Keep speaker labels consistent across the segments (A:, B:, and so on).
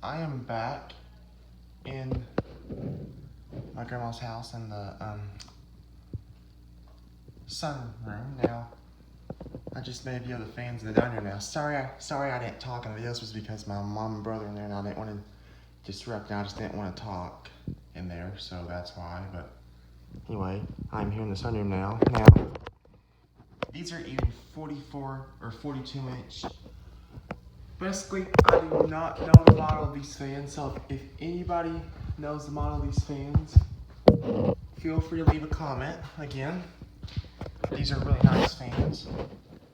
A: I am back in my grandma's house in the sunroom now. I just made a video of the fans in the dining room now. Sorry I didn't talk in the videos, was because my mom and brother in there and I didn't want to disrupt, and I just didn't want to talk in there, so that's why. But anyway, I'm here in the sunroom now. Now, these are even 44 or 42 inch. Basically, I do not know the model of these fans, so if anybody knows the model of these fans, feel free to leave a comment. Again, these are really nice fans.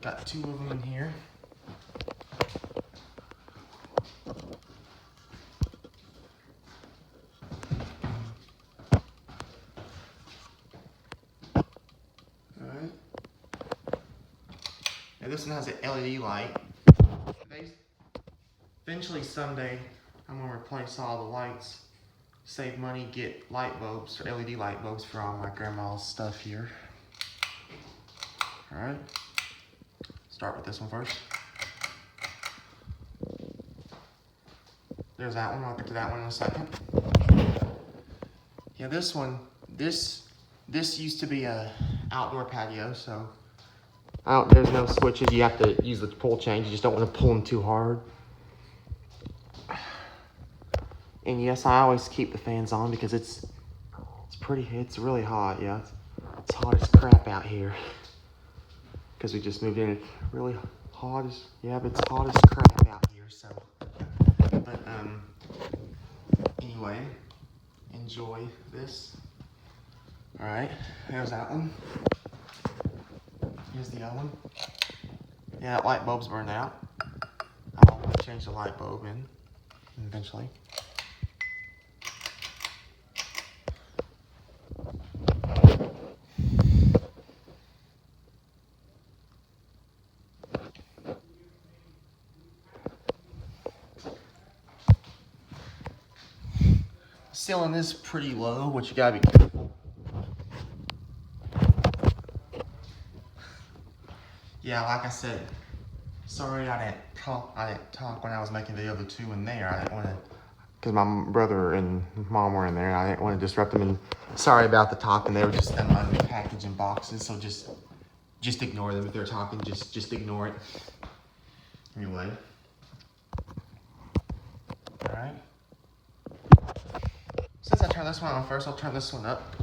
A: Got two of them in here. Alright. Now this one has an LED light. Eventually someday, I'm going to replace all the lights, save money, get light bulbs, or LED light bulbs for all my grandma's stuff here. Alright, start with this one first. There's that one, I'll get to that one in a second. Yeah, this one, this used to be a outdoor patio, so there's no switches, you have to use the pull chains, you just don't want to pull them too hard. And yes, I always keep the fans on because it's really hot, yeah. It's hot as crap out here. Because we just moved in, it's really hot as, yeah, but it's hot as crap out here, so. But, anyway, enjoy this. All right, there's that one. Here's the other one. Yeah, that light bulb's burned out. I'll change the light bulb in eventually. Ceiling is pretty low, which you gotta be careful. Yeah, like I said, sorry I didn't talk when I was making the video of the two in there. I didn't want to, because my brother and mom were in there, and I didn't want to disrupt them. And sorry about the talking. They were just unpackaging boxes, so just ignore them if they're talking. Just ignore it. Anyway, all right. Since I turned this one on first, I'll turn this one up.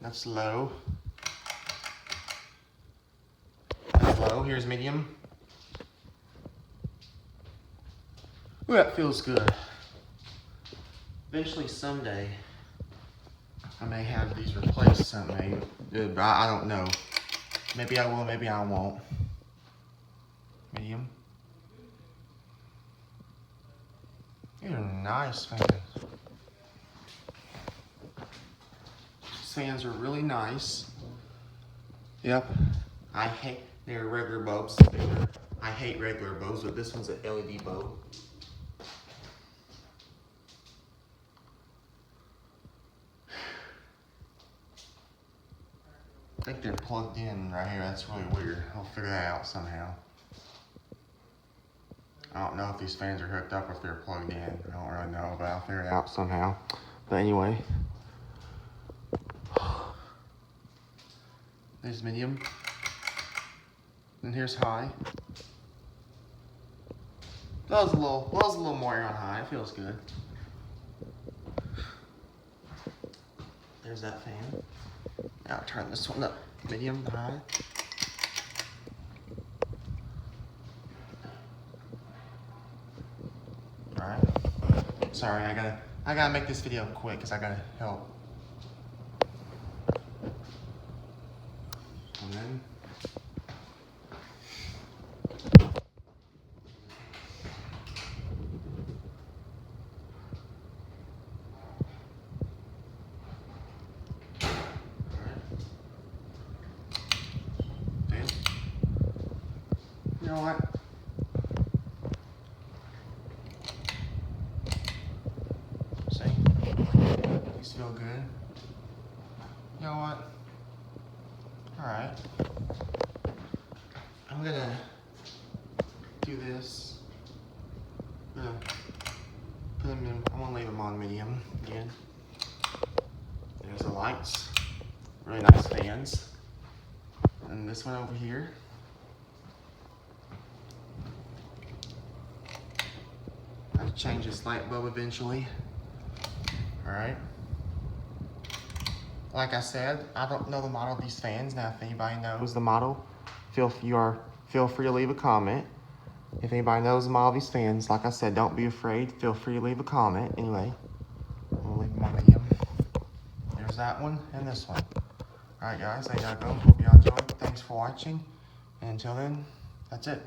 A: That's low. That's low. Here's medium. Ooh, that feels good. Eventually, someday, I may have these replaced someday. I don't know. Maybe I will, maybe I won't. Medium. These are nice fans. These fans are really nice. Yep. They're regular bulbs. I hate regular bulbs, but this one's an LED bulb. I think they're plugged in right here. That's really weird. I'll figure that out somehow. I don't know if these fans are hooked up or if they're plugged in. I don't really know, but I'll figure it out somehow. But anyway. There's medium. And here's high. That was a little more on high. It feels good. There's that fan. Now I'll turn this one up. Medium, high. Alright. Sorry, I gotta make this video quick because I gotta help. And then you know what? See? These feel good. You know what? Alright. I'm gonna do this. I'm gonna put them in, I'm gonna leave them on medium again. There's the lights, really nice fans. And this one over here. I have to change this light bulb eventually. All right. Like I said, I don't know the model of these fans. Now, if anybody knows the model, feel free to leave a comment. If anybody knows the model of these fans, like I said, don't be afraid. Feel free to leave a comment. Anyway, we'll leave them on medium. There's that one and this one. All right, guys, I gotta go. Hope y'all enjoyed. Thanks for watching. And until then, that's it.